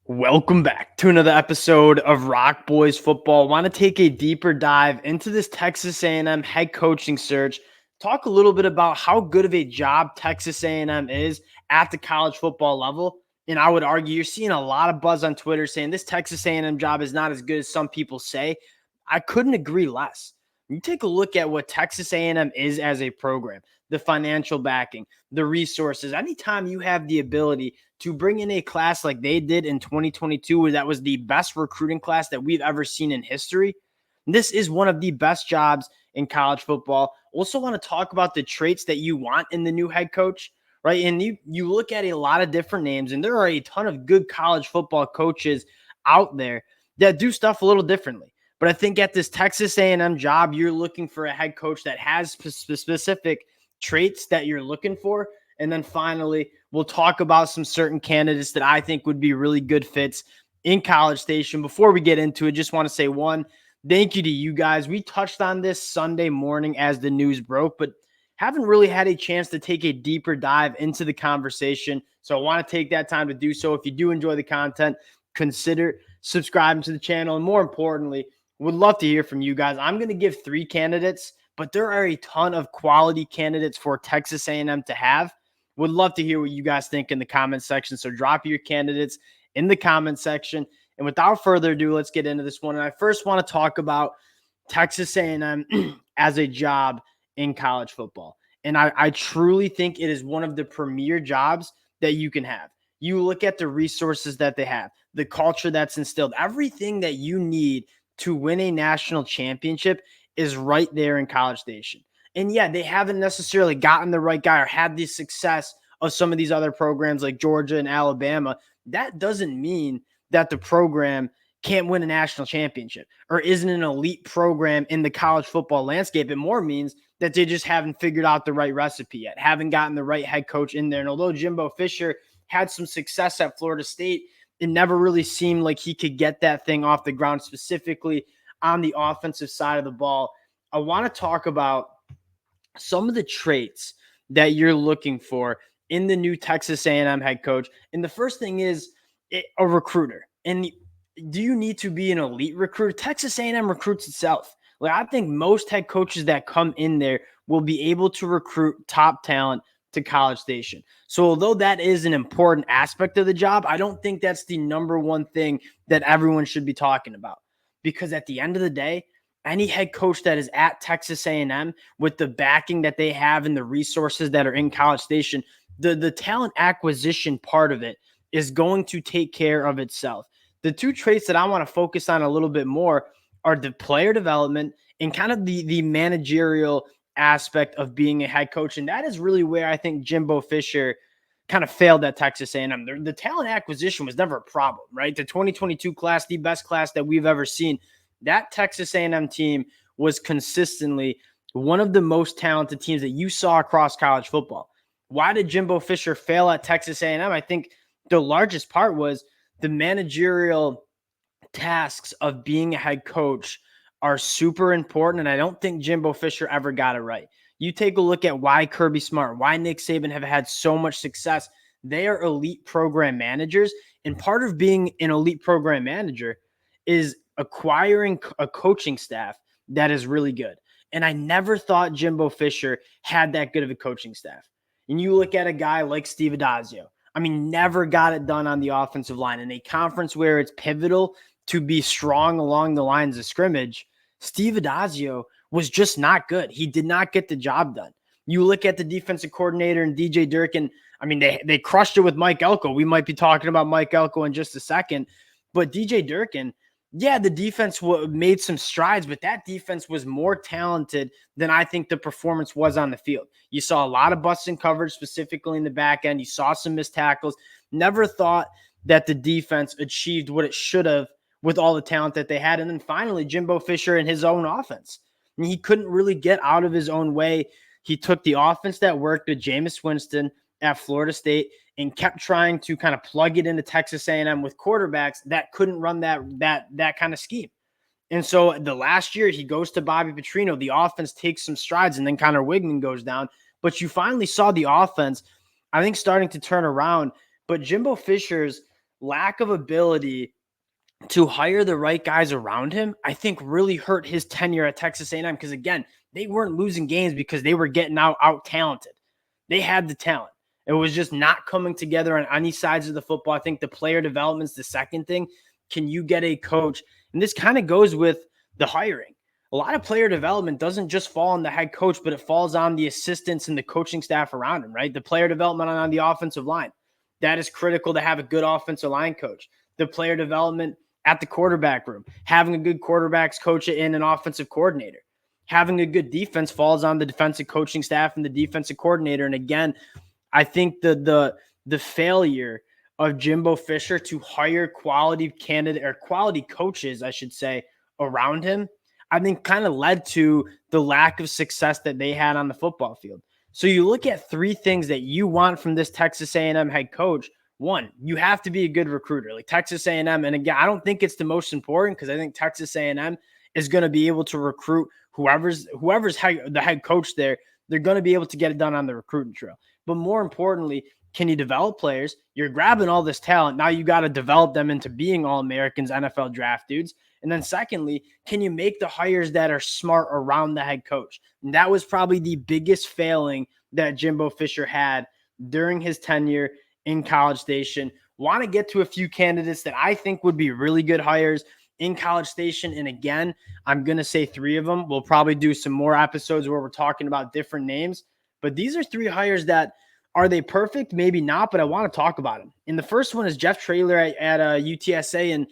Welcome back to another episode of Rock Boys Football. Want to take a deeper dive into this Texas A&M head coaching search. Talk a little bit about how good of a job Texas A&M is at the college football level. And I would argue you're seeing a lot of buzz on Twitter saying this Texas A&M job is not as good as some people say. I couldn't agree less. You take a look at what Texas A&M is as a program, the financial backing, the resources. Anytime you have the ability to bring in a class like they did in 2022, where that was the best recruiting class that we've ever seen in history, this is one of the best jobs in college football. Also want to talk about the traits that you want in the new head coach, right? And you look at a lot of different names, and there are a ton of good college football coaches out there that do stuff a little differently. But I think at this Texas A&M job, you're looking for a head coach that has specific traits that you're looking for. And then finally, we'll talk about some certain candidates that I think would be really good fits in College Station. Before we get into it, just want to say one, thank you to you guys. We touched on this Sunday morning as the news broke, but haven't really had a chance to take a deeper dive into the conversation. So I want to take that time to do so. If you do enjoy the content, consider subscribing to the channel. And more importantly, would love to hear from you guys. I'm going to give 3 candidates, but there are a ton of quality candidates for Texas A&M to have. Would love to hear what you guys think in the comment section. So drop your candidates in the comment section. And without further ado, let's get into this one. And I first want to talk about Texas A&M as a job in college football. And I truly think it is one of the premier jobs that you can have. You look at the resources that they have, the culture that's instilled, everything that you need to win a national championship is right there in College Station. And yeah, they haven't necessarily gotten the right guy or had the success of some of these other programs like Georgia and Alabama. That doesn't mean that the program can't win a national championship or isn't an elite program in the college football landscape. It more means that they just haven't figured out the right recipe yet, haven't gotten the right head coach in there. And although Jimbo Fisher had some success at Florida State, it never really seemed like he could get that thing off the ground, specifically on the offensive side of the ball. I want to talk about some of the traits that you're looking for in the new Texas A&M head coach. And the first thing is a recruiter. And do you need to be an elite recruiter? Texas A&M recruits itself. Like, I think most head coaches that come in there will be able to recruit top talent to College Station. So although that is an important aspect of the job, I don't think that's the number one thing that everyone should be talking about. Because at the end of the day, any head coach that is at Texas A&M with the backing that they have and the resources that are in College Station, the talent acquisition part of it is going to take care of itself. The 2 traits that I want to focus on a little bit more are the player development and kind of the managerial aspect of being a head coach. And that is really where I think Jimbo Fisher kind of failed at Texas A&M. The talent acquisition was never a problem, right? The 2022 class, the best class that we've ever seen. That Texas A&M team was consistently one of the most talented teams that you saw across college football. Why did Jimbo Fisher fail at Texas A&M? I think the largest part was the managerial tasks of being a head coach are super important, and I don't think Jimbo Fisher ever got it right. You take a look at why Kirby Smart, why Nick Saban have had so much success. They are elite program managers, and part of being an elite program manager is acquiring a coaching staff that is really good. And I never thought Jimbo Fisher had that good of a coaching staff. And you look at a guy like Steve Adazio. I mean, never got it done on the offensive line. In a conference where it's pivotal to be strong along the lines of scrimmage, Steve Adazio was just not good. He did not get the job done. You look at the defensive coordinator and DJ Durkin. I mean, they crushed it with Mike Elko. We might be talking about Mike Elko in just a second. But DJ Durkin, yeah, the defense made some strides, but that defense was more talented than I think the performance was on the field. You saw a lot of busting coverage, specifically in the back end. You saw some missed tackles. Never thought that the defense achieved what it should have with all the talent that they had. And then finally, Jimbo Fisher and his own offense. And he couldn't really get out of his own way. He took the offense that worked with Jameis Winston at Florida State and kept trying to kind of plug it into Texas A&M with quarterbacks that couldn't run that kind of scheme. And so the last year he goes to Bobby Petrino, the offense takes some strides, and then Connor Wigman goes down. But you finally saw the offense, I think, starting to turn around. But Jimbo Fisher's lack of ability to hire the right guys around him, I think really hurt his tenure at Texas A&M because, again, they weren't losing games because they were getting out talented. They had the talent. It was just not coming together on any sides of the football. I think the player development's the second thing. Can you get a coach? And this kind of goes with the hiring. A lot of player development doesn't just fall on the head coach, but it falls on the assistants and the coaching staff around him, right? The player development on the offensive line. That is critical to have a good offensive line coach. The player development at the quarterback room, having a good quarterbacks coach and an offensive coordinator. Having a good defense falls on the defensive coaching staff and the defensive coordinator. And again, I think the failure of Jimbo Fisher to hire quality candidate or quality coaches, I should say, around him, I think kind of led to the lack of success that they had on the football field. So you look at three things that you want from this Texas A&M head coach. One, you have to be a good recruiter, like Texas A&M. And again, I don't think it's the most important because I think Texas A&M is going to be able to recruit whoever's the head coach there. They're going to be able to get it done on the recruiting trail. But more importantly, can you develop players? You're grabbing all this talent. Now you got to develop them into being All-Americans, NFL draft dudes. And then secondly, can you make the hires that are smart around the head coach? And that was probably the biggest failing that Jimbo Fisher had during his tenure in College Station. Want to get to a few candidates that I think would be really good hires in College Station. And again, I'm going to say three of them. We'll probably do some more episodes where we're talking about different names. But these are three hires that, are they perfect? Maybe not, but I want to talk about them. And the first one is Jeff Traylor at UTSA. And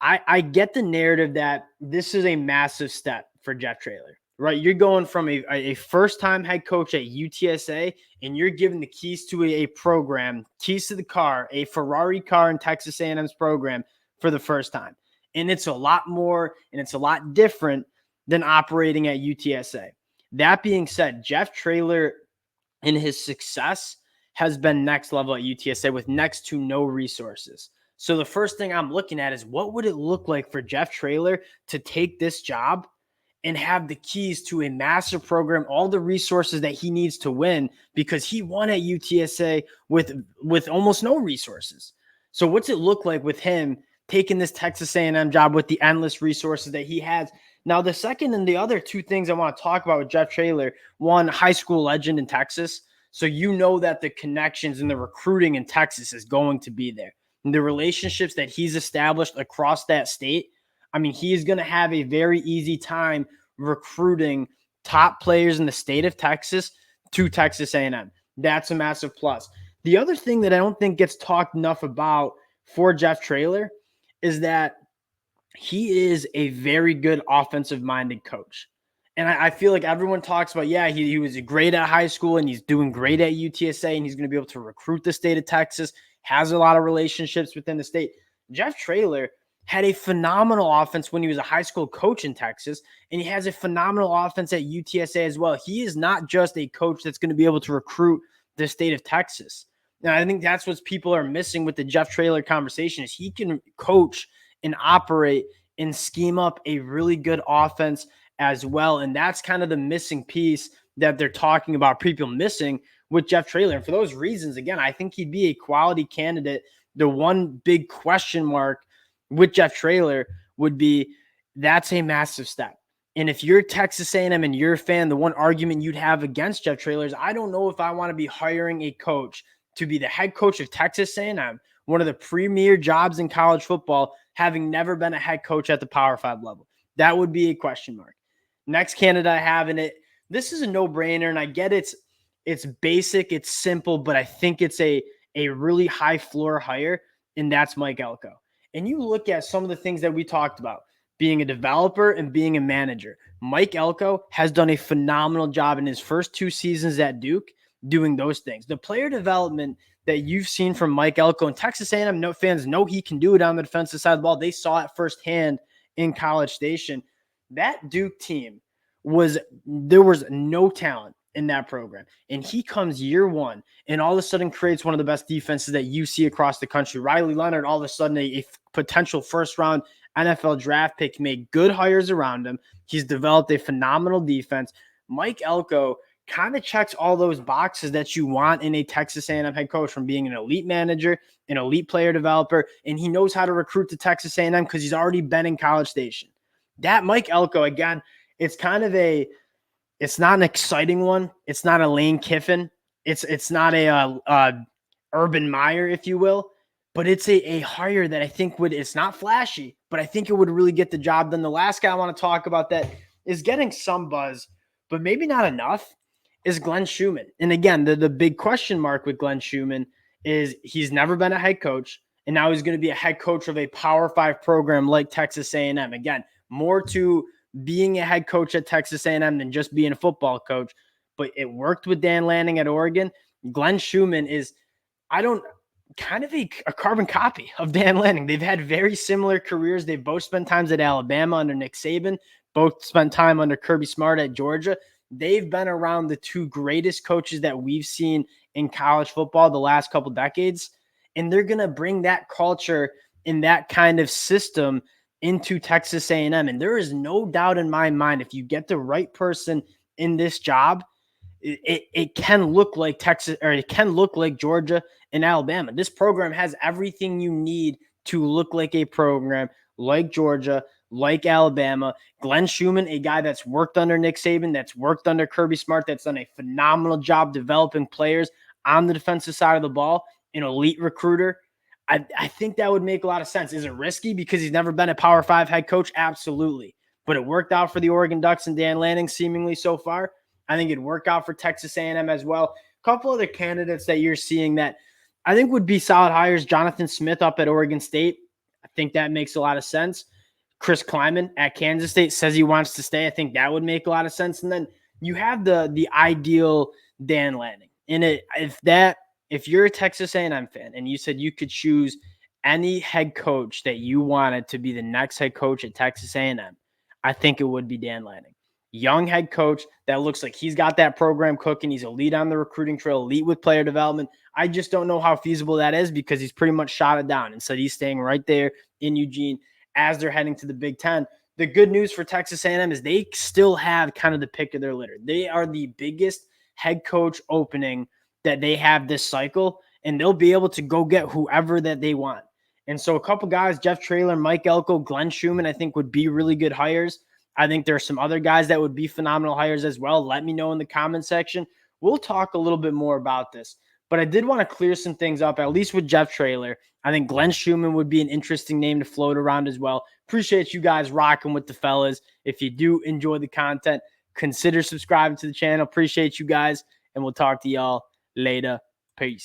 I get the narrative that this is a massive step for Jeff Traylor, right? You're going from a first-time head coach at UTSA, and you're giving the keys to a program, keys to the car, a Ferrari car in Texas A&M's program for the first time. And it's a lot more, and it's a lot different than operating at UTSA. That being said, Jeff Traylor and his success has been next level at UTSA with next to no resources. So the first thing I'm looking at is what would it look like for Jeff Traylor to take this job and have the keys to a massive program, all the resources that he needs to win, because he won at UTSA with almost no resources. So what's it look like with him taking this Texas A&M job with the endless resources that he has? Now, the second and the other two things I want to talk about with Jeff Traylor, one, high school legend in Texas. So you know that the connections and the recruiting in Texas is going to be there. And the relationships that he's established across that state, I mean, he is going to have a very easy time recruiting top players in the state of Texas to Texas A&M. That's a massive plus. The other thing that I don't think gets talked enough about for Jeff Traylor is that he is a very good offensive-minded coach. And I feel like everyone talks about, yeah, he was great at high school and he's doing great at UTSA and he's going to be able to recruit the state of Texas, has a lot of relationships within the state. Jeff Traylor had a phenomenal offense when he was a high school coach in Texas, and he has a phenomenal offense at UTSA as well. He is not just a coach that's going to be able to recruit the state of Texas. Now, I think that's what people are missing with the Jeff Traylor conversation is he can coach and operate and scheme up a really good offense as well. And that's kind of the missing piece that they're talking about, people missing with Jeff Traylor. And for those reasons, again, I think he'd be a quality candidate. The one big question mark with Jeff Traylor would be that's a massive step. And if you're Texas A&M and you're a fan, the one argument you'd have against Jeff Traylor is I don't know if I want to be hiring a coach to be the head coach of Texas A&M, one of the premier jobs in college football, having never been a head coach at the Power 5 level. That would be a question mark. Next candidate I have in it, this is a no-brainer, and I get it's basic, it's simple, but I think it's a really high floor hire, and that's Mike Elko. And you look at some of the things that we talked about, being a developer and being a manager. Mike Elko has done a phenomenal job in his first 2 seasons at Duke doing those things. The player development that you've seen from Mike Elko, and Texas A&M fans know he can do it on the defensive side of the ball. They saw it firsthand in College Station. That Duke team there was no talent in that program. And he comes year one and all of a sudden creates one of the best defenses that you see across the country. Riley Leonard, all of a sudden a potential first-round NFL draft pick, made good hires around him. He's developed a phenomenal defense. Mike Elko kind of checks all those boxes that you want in a Texas A&M head coach, from being an elite manager, an elite player developer, and he knows how to recruit to Texas A&M because he's already been in College Station. That Mike Elko, again, it's kind of it's not an exciting one. It's not a Lane Kiffin. It's not a Urban Meyer, if you will, but it's a hire that I think it's not flashy, but I think it would really get the job done. The last guy I want to talk about that is getting some buzz, but maybe not enough, is Glenn Schumann. And again, the big question mark with Glenn Schumann is he's never been a head coach, and now he's going to be a head coach of a Power 5 program like Texas A&M. Again, more to being a head coach at Texas A&M than just being a football coach, but it worked with Dan Lanning at Oregon. Glenn Schumann is, kind of a carbon copy of Dan Lanning. They've had very similar careers. They've both spent times at Alabama under Nick Saban, both spent time under Kirby Smart at Georgia. They've been around the two greatest coaches that we've seen in college football the last couple decades, and they're going to bring that culture and that kind of system into Texas A&M. And there is no doubt in my mind, if you get the right person in this job, it can look like Texas, or it can look like Georgia and Alabama. This program has everything you need to look like a program like Georgia, like Alabama. Glenn Schumann, a guy that's worked under Nick Saban, that's worked under Kirby Smart, that's done a phenomenal job developing players on the defensive side of the ball, an elite recruiter. I think that would make a lot of sense. Is it risky because he's never been a Power 5 head coach? Absolutely. But it worked out for the Oregon Ducks and Dan Lanning seemingly so far. I think it'd work out for Texas A&M as well. A couple other candidates that you're seeing that I think would be solid hires. Jonathan Smith up at Oregon State. I think that makes a lot of sense. Chris Kleiman at Kansas State says he wants to stay. I think that would make a lot of sense. And then you have the ideal Dan Lanning. And if you're a Texas A&M fan and you said you could choose any head coach that you wanted to be the next head coach at Texas A&M, I think it would be Dan Lanning. Young head coach that looks like he's got that program cooking. He's elite on the recruiting trail, elite with player development. I just don't know how feasible that is because he's pretty much shot it down and said he's staying right there in Eugene as they're heading to the Big Ten. The good news for Texas A&M is they still have kind of the pick of their litter. They are the biggest head coach opening that they have this cycle, and they'll be able to go get whoever that they want. And so a couple guys, Jeff Traylor, Mike Elko, Glenn Schumann, I think would be really good hires. I think there are some other guys that would be phenomenal hires as well. Let me know in the comment section. We'll talk a little bit more about this. But I did want to clear some things up, at least with Jeff Traylor. I think Glenn Schumann would be an interesting name to float around as well. Appreciate you guys rocking with the fellas. If you do enjoy the content, consider subscribing to the channel. Appreciate you guys, and we'll talk to y'all later. Peace.